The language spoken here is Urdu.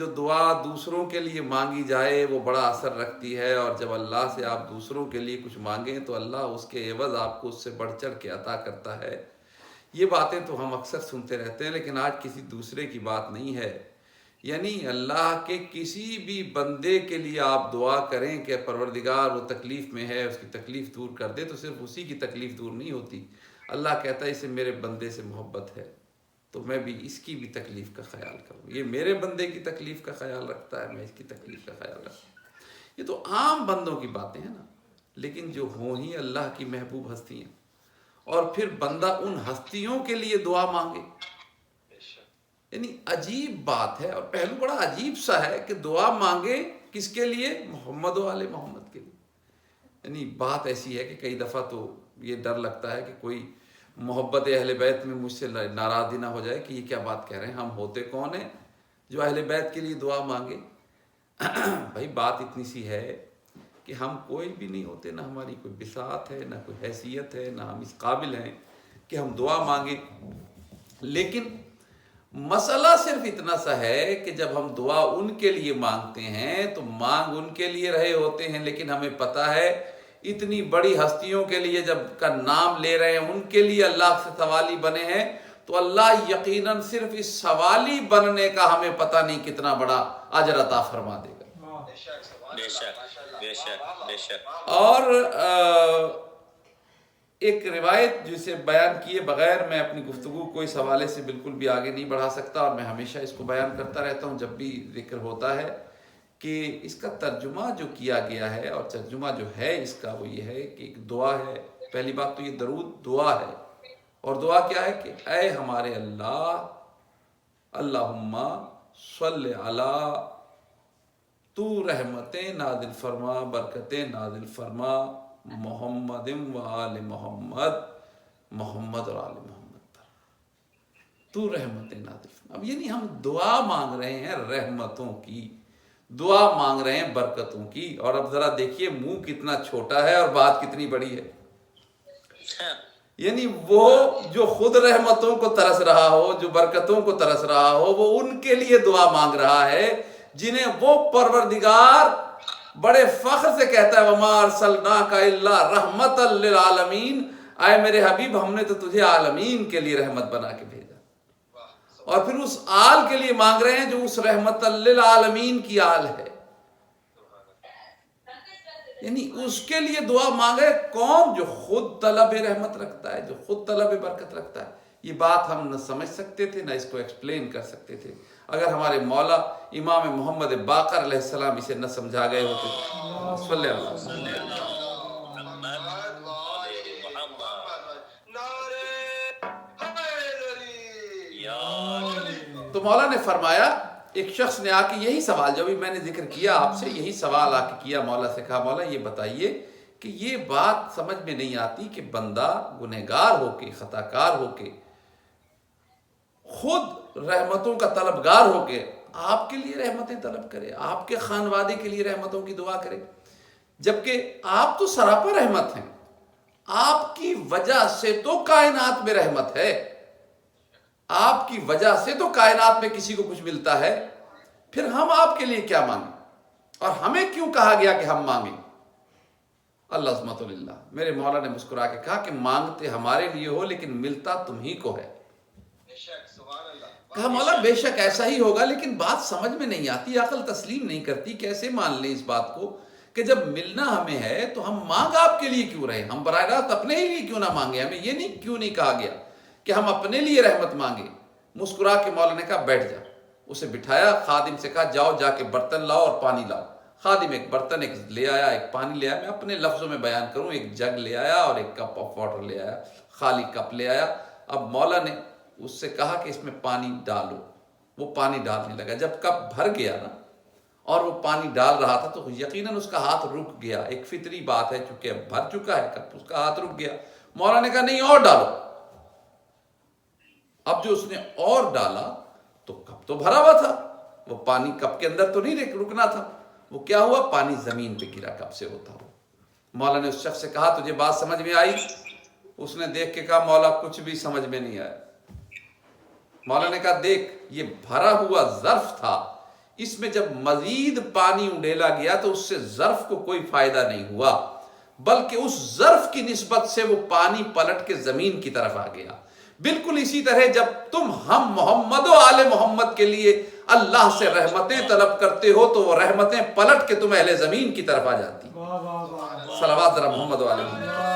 جو دعا دوسروں کے لیے مانگی جائے وہ بڑا اثر رکھتی ہے، اور جب اللہ سے آپ دوسروں کے لیے کچھ مانگیں تو اللہ اس کے عوض آپ کو اس سے بڑھ چڑھ کے عطا کرتا ہے۔ یہ باتیں تو ہم اکثر سنتے رہتے ہیں، لیکن آج کسی دوسرے کی بات نہیں ہے۔ یعنی اللہ کے کسی بھی بندے کے لیے آپ دعا کریں کہ پروردگار وہ تکلیف میں ہے، اس کی تکلیف دور کر دے، تو صرف اسی کی تکلیف دور نہیں ہوتی، اللہ کہتا ہے اسے میرے بندے سے محبت ہے تو میں بھی اس کی بھی تکلیف کا خیال کروں، یہ میرے بندے کی تکلیف کا خیال رکھتا ہے، میں اس کی تکلیف کا خیال رکھتا ہوں۔ یہ تو عام بندوں کی باتیں ہیں نا، لیکن جو ہوں ہی اللہ کی محبوب ہستیاں، اور پھر بندہ ان ہستیوں کے لیے دعا مانگے، یعنی عجیب بات ہے، اور پہلو بڑا عجیب سا ہے کہ دعا مانگے کس کے لیے؟ محمد و آل محمد کے لیے۔ یعنی بات ایسی ہے کہ کئی دفعہ تو یہ ڈر لگتا ہے کہ کوئی محبت اہل بیت میں مجھ سے ناراض نہ ہو جائے کہ یہ کیا بات کہہ رہے ہیں، ہم ہوتے کون ہیں جو اہل بیت کے لیے دعا مانگے؟ بھائی بات اتنی سی ہے کہ ہم کوئی بھی نہیں ہوتے، نہ ہماری کوئی بساط ہے، نہ کوئی حیثیت ہے، نہ ہم اس قابل ہیں کہ ہم دعا مانگیں، لیکن مسئلہ صرف اتنا سا ہے کہ جب ہم دعا ان کے لیے مانگتے ہیں تو مانگ ان کے لیے رہے ہوتے ہیں، لیکن ہمیں پتہ ہے اتنی بڑی ہستیوں کے لیے جب کا نام لے رہے ہیں، ان کے لیے اللہ سے سوالی بنے ہیں، تو اللہ یقیناً صرف اس سوالی بننے کا ہمیں پتہ نہیں کتنا بڑا اجر عطا فرما دے گا۔ بے شک بے شک بے شک۔ اور ایک روایت جسے بیان کیے بغیر میں اپنی گفتگو کو اس حوالے سے بالکل بھی آگے نہیں بڑھا سکتا، اور میں ہمیشہ اس کو بیان کرتا رہتا ہوں جب بھی ذکر ہوتا ہے، کہ اس کا ترجمہ جو کیا گیا ہے، اور ترجمہ جو ہے اس کا وہ یہ ہے کہ ایک دعا ہے۔ پہلی بات تو یہ درود دعا ہے، اور دعا کیا ہے کہ اے ہمارے اللہ، اللہم صلی علی، تو رحمتیں نازل فرما، برکتیں نازل فرما محمد و آل محمد، محمد اور آل محمد پر تو رحمتیں نازل فرما۔ اب یعنی ہم دعا مانگ رہے ہیں رحمتوں کی، دعا مانگ رہے ہیں برکتوں کی، اور اب ذرا دیکھیے منہ کتنا چھوٹا ہے اور بات کتنی بڑی ہے۔ یعنی وہ جو خود رحمتوں کو ترس رہا ہو، جو برکتوں کو ترس رہا ہو، وہ ان کے لیے دعا مانگ رہا ہے جنہیں وہ پروردگار بڑے فخر سے کہتا ہے وَمَا أَرْسَلْنَاكَ إِلَّا رَحْمَةً لِّلْعَالَمِينَ، اے میرے حبیب ہم نے تو تجھے عالمین کے لیے رحمت بنا کے بھیجا، اور پھر اس آل کے لیے مانگ رہے ہیں جو اس رحمت للعالمین کی آل ہے، یعنی اس کے لیے دعا مانگے کون؟ جو خود طلب رحمت رکھتا ہے، جو خود طلب برکت رکھتا ہے۔ یہ بات ہم نہ سمجھ سکتے تھے، نہ اس کو ایکسپلین کر سکتے تھے اگر ہمارے مولا امام محمد باقر علیہ السلام اسے نہ سمجھا گئے ہوتے۔ صلی اللہ علیہ وسلم۔ تو مولا نے فرمایا، ایک شخص نے آ کے یہی سوال جو بھی میں نے ذکر کیا آپ سے، یہی سوال آ کے کیا مولا سے، کہا مولا یہ بتائیے کہ یہ بات سمجھ میں نہیں آتی کہ بندہ گنہگار ہو کے، خطا کار ہو کے، خود رحمتوں کا طلبگار ہو کے آپ کے لیے رحمتیں طلب کرے، آپ کے خانوادے کے لیے رحمتوں کی دعا کرے، جبکہ آپ تو سراپا رحمت ہیں، آپ کی وجہ سے تو کائنات میں رحمت ہے، آپ کی وجہ سے تو کائنات میں کسی کو کچھ ملتا ہے، پھر ہم آپ کے لیے کیا مانگیں؟ اور ہمیں کیوں کہا گیا کہ ہم مانگیں؟ اللہ عظمت للہ۔ میرے مولا نے مسکرا کے کہا کہ مانگتے ہمارے لیے ہو لیکن ملتا تم ہی کو ہے۔ کہا مولا بے شک ایسا ہی ہوگا، لیکن بات سمجھ میں نہیں آتی، عقل تسلیم نہیں کرتی، کیسے مان لیں اس بات کو کہ جب ملنا ہمیں ہے تو ہم مانگ آپ کے لیے کیوں رہے؟ ہم براہ راست اپنے ہی لیے کیوں نہ مانگے؟ ہمیں یہ نہیں کیوں نہیں کہا گیا کہ ہم اپنے لیے رحمت مانگے؟ مسکرا کے مولا نے کہا بیٹھ جا، اسے بٹھایا، خادم سے کہا جاؤ جا کے برتن لاؤ اور پانی لاؤ۔ خادم ایک برتن ایک لے آیا، ایک پانی لے آیا، میں اپنے لفظوں میں بیان کروں، ایک جگ لے آیا اور ایک کپ آف واٹر لے آیا، خالی کپ لے آیا۔ اب مولا نے اس سے کہا کہ اس میں پانی ڈالو، وہ پانی ڈالنے لگا، جب کپ بھر گیا نا اور وہ پانی ڈال رہا تھا تو یقیناً اس کا ہاتھ رک گیا، ایک فطری بات ہے چونکہ اب بھر چکا ہے کپ، اس کا ہاتھ رک گیا۔ مولا نے کہا نہیں اور ڈالو۔ اب جو اس نے اور ڈالا تو کپ تو بھرا ہوا تھا، وہ پانی کپ کے اندر تو نہیں رکنا تھا، وہ کیا ہوا؟ پانی زمین پہ گرا کپ سے ہوتا ہوا۔ مولا نے اس شخص سے کہا تجھے بات سمجھ میں آئی؟ اس نے دیکھ کے کہا مولا کچھ بھی سمجھ میں نہیں آیا۔ مولا نے کہا دیکھ یہ بھرا ہوا ظرف تھا، اس میں جب مزید پانی اڈیلا گیا تو اس سے ظرف کو کوئی فائدہ نہیں ہوا، بلکہ اس ظرف کی نسبت سے وہ پانی پلٹ کے زمین کی طرف آ گیا۔ بالکل اسی طرح جب تم ہم محمد و آل محمد کے لیے اللہ سے رحمتیں طلب کرتے ہو تو وہ رحمتیں پلٹ کے تم اہل زمین کی طرف آ جاتی۔ صلوات ذرا محمد و آل محمد۔